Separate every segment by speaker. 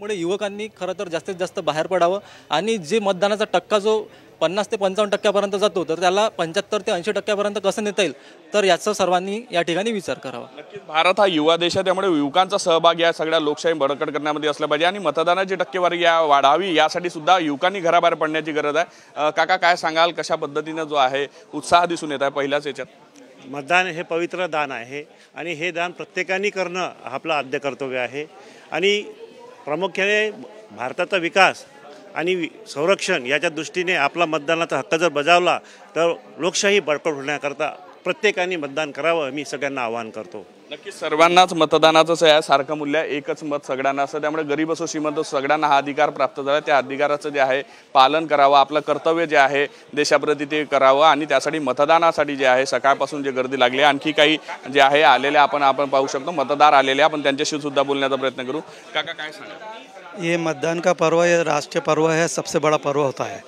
Speaker 1: त्यामुळे युवकांनी खरं तर जास्तीत जास्त बाहेर पडावं आणि जे मतदानाचा टक्का जो 50 ते 55% जातो तर त्याला 75 ते 80% कसं नेता येईल तर याचा सर्वांनी या ठिकाणी विचार करावा।
Speaker 2: नक्कीच भारत हा युवा देश आहे, त्यामुळे युवकांचा सहभाग या सगळ्या लोकशाही बळकट करण्यामध्ये असला पाहिजे आणि मतदानाची टक्केवारी या वाढावी यासाठी सुद्धा युवकांनी घराबाहेर पडण्याची गरज आहे। काका काय सांगाल, कशा पद्धतीने जो आहे उत्साह दिसून येत आहे पहिल्याच याच्यात?
Speaker 3: मतदान हे पवित्र दान आहे आणि हे दान प्रत्येकाने करणं आपलं आद्य कर्तव्य आहे आणि प्रामुख्याने भारताचा विकास आणि संरक्षण याच्या दृष्टीने आपला मतदानाचा हक्क जर बजावला तर लोकशाही बळकट होण्याकरता प्रत्येकाने मतदान करावं मी सगळ्यांना आवाहन करतो।
Speaker 2: नक्कीच सर्वांनाच मतदानाचं आहे सारखं मूल्य, एकच मत सगळ्यांना असं, त्यामुळे गरीब असो श्रीमंत सगळ्यांना हा अधिकार प्राप्त झाला, त्या अधिकाराचं जे आहे पालन करावं, आपलं कर्तव्य जे आहे देशाप्रती ते करावं आणि त्यासाठी मतदानासाठी जे आहे सकाळपासून जे गर्दी लागली आणखी काही जे आहे आलेले आपण पाहू शकतो मतदार आलेले, आपण त्यांच्याशी सुद्धा बोलण्याचा प्रयत्न करू। काका काय सांगा?
Speaker 4: ये मतदान का पर्व ये राष्ट्रीय पर्व है, सबसे बड़ा पर्व होता है।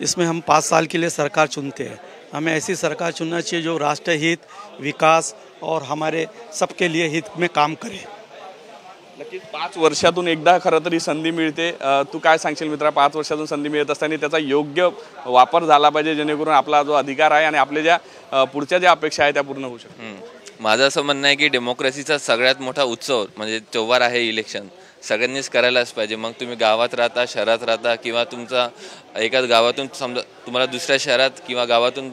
Speaker 4: इसमें हम 5 साल के लिए सरकार चुनते हैं। हमें ऐसी सरकार चुनना चाहिए जो राष्ट्र हित, विकास और हमारे सबके लिए हित में काम करे।
Speaker 2: नक्कीच 5 वर्षातून एकदा खरं तर ही संधी मिळते। तू काय सांगशील मित्रा, 5 वर्षातून संधी मिळत असताना त्याचा योग्य वापर झाला पाहिजे जेणेकरून आपला जो अधिकार आहे आणि आपल्या ज्या पुढच्या ज्या अपेक्षा आहेत त्या पूर्ण होऊ शकतात।
Speaker 5: माझं असं म्हणणं आहे की डेमोक्रेसीचा सगळ्यात मोठा उत्सव म्हणजे त्योहार आहे इलेक्शन, सगळ्यांनीच करायलाच पाहिजे। मग तुम्ही गावात राहता, शहरात राहता किंवा तुमचा एकाच गावातून समजा तुम्हाला दुसऱ्या शहरात किंवा गावातून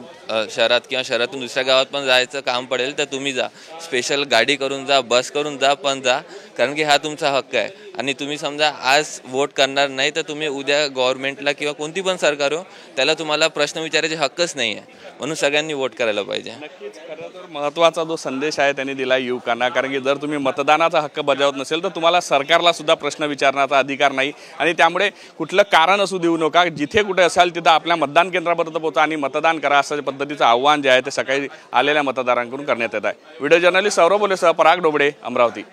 Speaker 5: शहरात किंवा शहरातून दुसऱ्या गावात पण जायचं काम पडेल तर तुम्ही जा, स्पेशल गाडी करून जा, बस करून जा, पण जा, कारण की हा तुमचा हक्क आहे। आणि तुम्ही समजा आज वोट करणार नाही तर तुम्ही उद्या गव्हर्नमेंटला किंवा कोणती पण सरकार हो त्याला तुम्हाला प्रश्न विचारायचे हक्कच नाही आहे, म्हणून सगळ्यांनी वोट करायला पाहिजे।
Speaker 2: नक्कीच खरं तर महत्त्वाचा जो संदेश आहे त्यांनी दिला युवकांना, कारण की जर तुम्ही मतदानाचा हक्क बजावत नसेल तर तुम्हाला सरकारला सुद्धा प्रश्न विचारण्याचा अधिकार नाही आणि त्यामुळे कुठलं कारण असू देऊ नका, जिथे कुठे असाल तिथं आपल्या मतदान केंद्रापर्यंत पोहोचा आणि मतदान करा असं पद्धतीचं आव्हान जे आहे ते सकाळी आलेल्या मतदारांकडून करण्यात येत आहे। व्हिडिओ जर्नलिस्ट सौरभ बोलेसह पराग डोबळे, अमरावती।